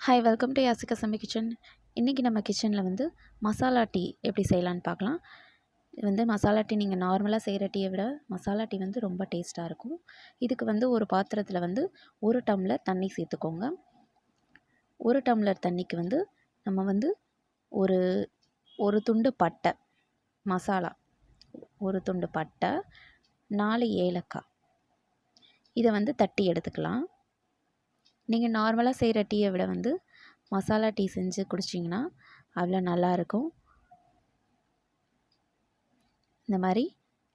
Hi, welcome to Yashika Sammi kitchen. இன்றைக்கி நம்ம கிச்சனில் வந்து மசாலா டீ எப்படி செய்யலான்னு பார்க்கலாம். இது வந்து மசாலா டீ நீங்கள் நார்மலாக செய்கிற டீயை விட மசாலா டீ வந்து ரொம்ப டேஸ்ட்டாக இருக்கும். இதுக்கு வந்து ஒரு பாத்திரத்தில் வந்து 1 டம்ளர் தண்ணி சேர்த்துக்கோங்க. 1 டம்ளர் தண்ணிக்கு வந்து நம்ம வந்து ஒரு ஒரு துண்டு பட்டை மசாலா, ஒரு துண்டு பட்டை, 4 ஏலக்காய், இதை வந்து தட்டி எடுத்துக்கலாம். நீங்கள் நார்மலாக செய்கிற டீயை விட வந்து மசாலா டீ செஞ்சு குடிச்சிங்கன்னா அவ்வளோ நல்லாயிருக்கும். இந்த மாதிரி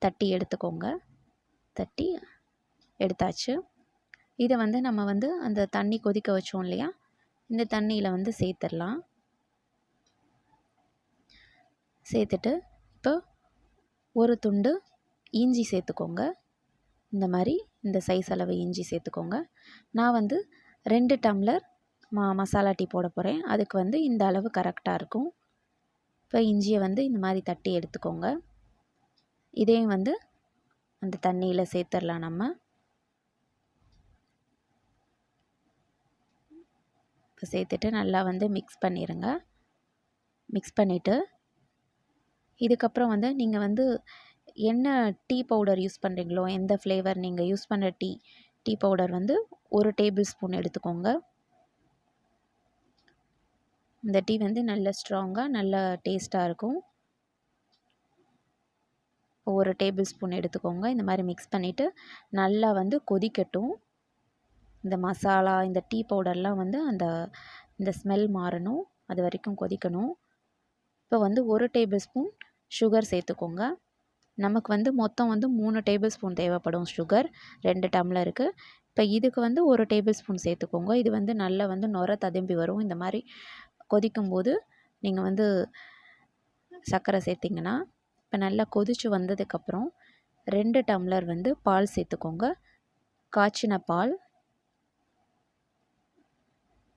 தட்டி எடுத்துக்கோங்க. தட்டி எடுத்தாச்சு. இதை வந்து நம்ம வந்து அந்த தண்ணி கொதிக்க வச்சோம் இல்லையா, இந்த தண்ணியில் வந்து சேர்த்துடலாம். சேர்த்துட்டு இப்போ ஒரு துண்டு இஞ்சி சேர்த்துக்கோங்க. இந்த மாதிரி இந்த சைஸ் அளவு இஞ்சி சேர்த்துக்கோங்க. நான் வந்து 2 டம்ளர் மசாலா டீ போட போகிறேன். அதுக்கு வந்து இந்த அளவு கரெக்டாக இருக்கும். இப்போ இஞ்சியை வந்து இந்த மாதிரி தட்டி எடுத்துக்கோங்க. இதையும் வந்து அந்த தண்ணியில் சேர்த்துடலாம். நம்ம இப்போ சேர்த்துட்டு நல்லா வந்து மிக்ஸ் பண்ணிடுங்க. மிக்ஸ் பண்ணிவிட்டு இதுக்கப்புறம் வந்து நீங்கள் வந்து என்ன டீ பவுடர் யூஸ் பண்ணுறீங்களோ, எந்த ஃப்ளேவர் நீங்கள் யூஸ் பண்ணுற டீ பவுடர் வந்து 1 டேபிள் ஸ்பூன் எடுத்துக்கோங்க. இந்த டீ வந்து நல்ல ஸ்ட்ராங்காக நல்ல டேஸ்ட்டாக இருக்கும். 1 டேபிள் ஸ்பூன் எடுத்துக்கோங்க. இந்த மாதிரி மிக்ஸ் பண்ணிவிட்டு நல்லா வந்து கொதிக்கட்டும். இந்த மசாலா, இந்த டீ பவுடர்லாம் வந்து இந்த ஸ்மெல் மாறணும், அது வரைக்கும் கொதிக்கணும். இப்போ வந்து 1 டேபிள் ஸ்பூன் சுகர் சேர்த்துக்கோங்க. நமக்கு வந்து மொத்தம் வந்து 3 டேபிள் ஸ்பூன் தேவைப்படும் சுகர் 2 டம்ளருக்கு. இப்போ இதுக்கு வந்து 1 டேபிள் ஸ்பூன் சேர்த்துக்கோங்க. இது வந்து நல்லா வந்து நுர ததும்பி வரும். இந்த மாதிரி கொதிக்கும்போது நீங்கள் வந்து சர்க்கரை சேர்த்திங்கன்னா, இப்போ நல்லா கொதித்து வந்ததுக்கப்புறம் 2 டம்ளர் வந்து பால் சேர்த்துக்கோங்க. காய்ச்சின பால்,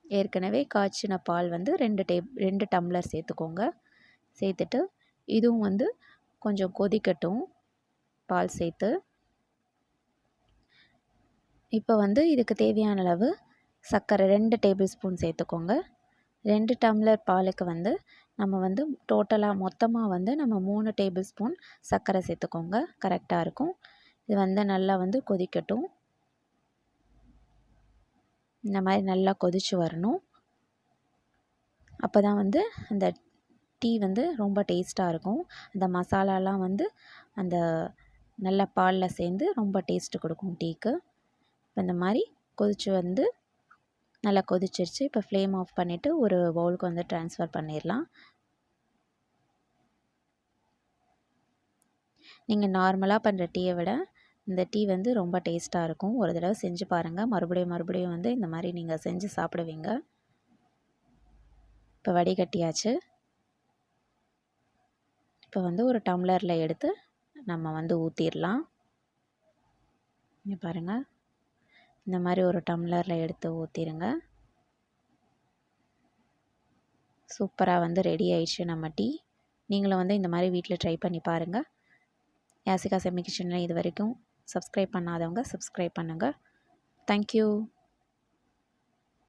ஏற்கனவே காய்ச்சின பால் வந்து 2 டம்ளர் சேர்த்துக்கோங்க. சேர்த்துட்டு இதுவும் வந்து கொஞ்சம் கொதிக்கட்டும் பால் சேர்த்து. இப்போ வந்து இதுக்கு தேவையான அளவு சர்க்கரை 2 டேபிள் ஸ்பூன் சேர்த்துக்கோங்க. 2 டம்ளர் பாலுக்கு வந்து நம்ம வந்து டோட்டலாக மொத்தமாக வந்து நம்ம 3 டேபிள் ஸ்பூன் சர்க்கரை சேர்த்துக்கோங்க. கரெக்டாக இருக்கும். இது வந்து நல்லா வந்து கொதிக்கட்டும். இந்த மாதிரி நல்லா கொதித்து வரணும். அப்போ தான் வந்து அந்த டீ வந்து ரொம்ப டேஸ்ட்டாக இருக்கும். அந்த மசாலாலாம் வந்து அந்த நல்ல பாலில் சேர்ந்து ரொம்ப டேஸ்ட்டு கொடுக்கும் டீக்கு. இப்போ இந்த மாதிரி கொதித்து வந்து நல்லா கொதிச்சிருச்சு. இப்போ ஃப்ளேம் ஆஃப் பண்ணிவிட்டு ஒரு பவுலுக்கு வந்து ட்ரான்ஸ்ஃபர் பண்ணிடலாம். நீங்கள் நார்மலாக பண்ணுற டீயை விட இந்த டீ வந்து ரொம்ப டேஸ்ட்டாக இருக்கும். ஒரு தடவை செஞ்சு பாருங்கள். மறுபடியும் வந்து இந்த மாதிரி நீங்கள் செஞ்சு சாப்பிடுவீங்க. இப்போ வடிகட்டியாச்சு. இப்போ வந்து ஒரு டம்ளரில் எடுத்து நம்ம வந்து ஊற்றிடலாம். இங்கே பாருங்கள், இந்த மாதிரி ஒரு டம்ளரில் எடுத்து ஊற்றிடுங்க. சூப்பராக வந்து ரெடி ஆயிடுச்சு நம்ம டீ. நீங்களும் வந்து இந்த மாதிரி வீட்டில் ட்ரை பண்ணி பாருங்கள். யாசிகா செம்மி கிச்சனில் இது வரைக்கும் சப்ஸ்கிரைப் பண்ணாதவங்க சப்ஸ்கிரைப் பண்ணுங்கள். தேங்க்யூ.